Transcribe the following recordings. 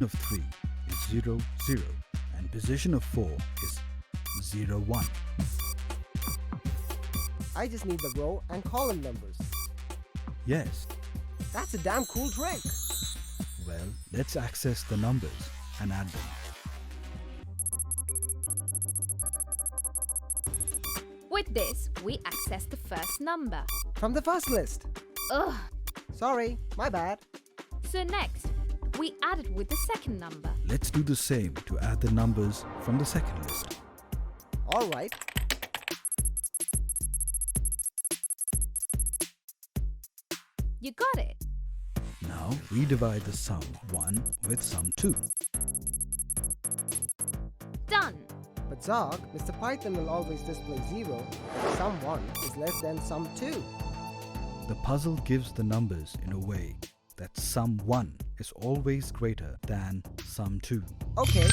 of 3 is 0, 0 and position of 4 is 0, 1. I just need the row and column numbers. Yes, That's a damn cool trick. well, let's access the numbers and add them. With this, we access the first number. From the first list. Ugh. Sorry, my bad. So next, we add it with the second number. Let's do the same to add the numbers from the second list. All right. You got it. Now we divide the sum 1 with sum 2. Done. But Zog, Mr. Python will always display 0 if sum 1 is less than sum 2. The puzzle gives the numbers in a way that sum 1 is always greater than sum 2. Okay,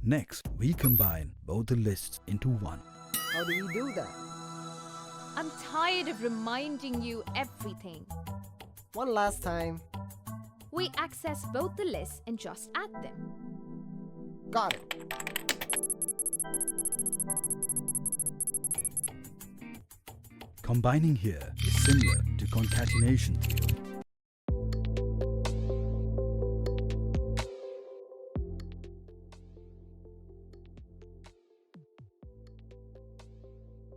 Next, we combine both the lists into one. how do we do that? I'm tired of reminding you everything. One last time. We access both the lists and just add them. Got it. Combining here is similar to concatenation, Theo.